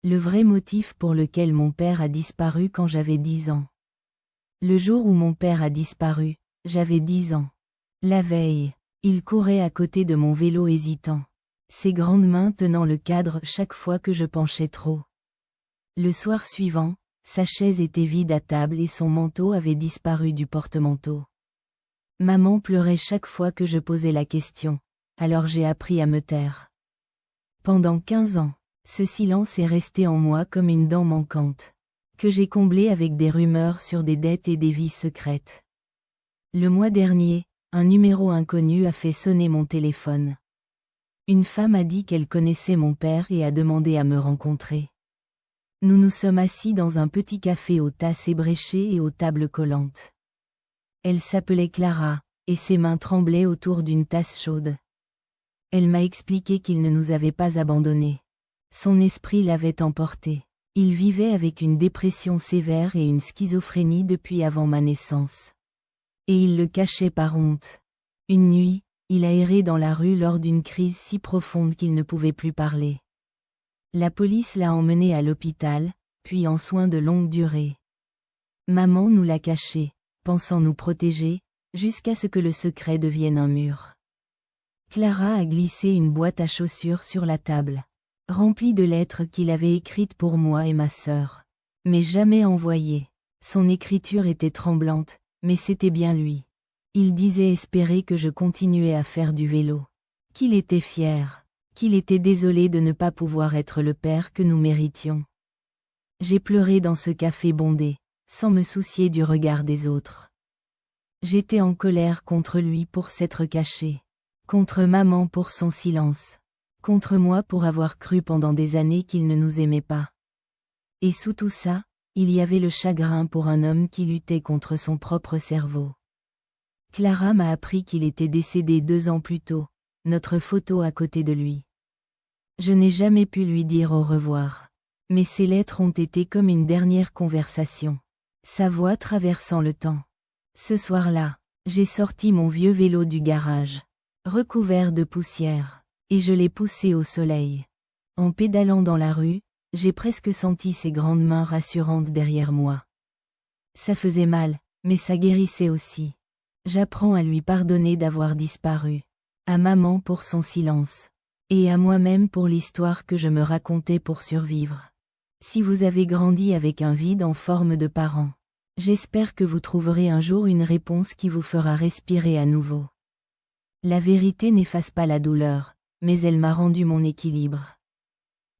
Le vrai motif pour lequel mon père a disparu quand j'avais 10 ans. Le jour où mon père a disparu, j'avais 10 ans. La veille, il courait à côté de mon vélo hésitant, ses grandes mains tenant le cadre chaque fois que je penchais trop. Le soir suivant, sa chaise était vide à table et son manteau avait disparu du porte-manteau. Maman pleurait chaque fois que je posais la question, alors j'ai appris à me taire. Pendant 15 ans, ce silence est resté en moi comme une dent manquante, que j'ai comblée avec des rumeurs sur des dettes et des vies secrètes. Le mois dernier, un numéro inconnu a fait sonner mon téléphone. Une femme a dit qu'elle connaissait mon père et a demandé à me rencontrer. Nous nous sommes assis dans un petit café aux tasses ébréchées et aux tables collantes. Elle s'appelait Clara, et ses mains tremblaient autour d'une tasse chaude. Elle m'a expliqué qu'il ne nous avait pas abandonnés. Son esprit l'avait emporté. Il vivait avec une dépression sévère et une schizophrénie depuis avant ma naissance. Et il le cachait par honte. Une nuit, il a erré dans la rue lors d'une crise si profonde qu'il ne pouvait plus parler. La police l'a emmené à l'hôpital, puis en soins de longue durée. Maman nous l'a caché, pensant nous protéger, jusqu'à ce que le secret devienne un mur. Clara a glissé une boîte à chaussures sur la table, remplie de lettres qu'il avait écrites pour moi et ma sœur, mais jamais envoyées. Son écriture était tremblante, mais c'était bien lui. Il disait espérer que je continuais à faire du vélo, qu'il était fier, qu'il était désolé de ne pas pouvoir être le père que nous méritions. J'ai pleuré dans ce café bondé, sans me soucier du regard des autres. J'étais en colère contre lui pour s'être caché, contre maman pour son silence, contre moi pour avoir cru pendant des années qu'il ne nous aimait pas. Et sous tout ça, il y avait le chagrin pour un homme qui luttait contre son propre cerveau. Clara m'a appris qu'il était décédé 2 ans plus tôt, notre photo à côté de lui. Je n'ai jamais pu lui dire au revoir. Mais ces lettres ont été comme une dernière conversation. Sa voix traversant le temps. Ce soir-là, j'ai sorti mon vieux vélo du garage, recouvert de poussière, et je l'ai poussé au soleil. En pédalant dans la rue, j'ai presque senti ses grandes mains rassurantes derrière moi. Ça faisait mal, mais ça guérissait aussi. J'apprends à lui pardonner d'avoir disparu, à maman pour son silence, et à moi-même pour l'histoire que je me racontais pour survivre. Si vous avez grandi avec un vide en forme de parent, j'espère que vous trouverez un jour une réponse qui vous fera respirer à nouveau. La vérité n'efface pas la douleur, mais elle m'a rendu mon équilibre.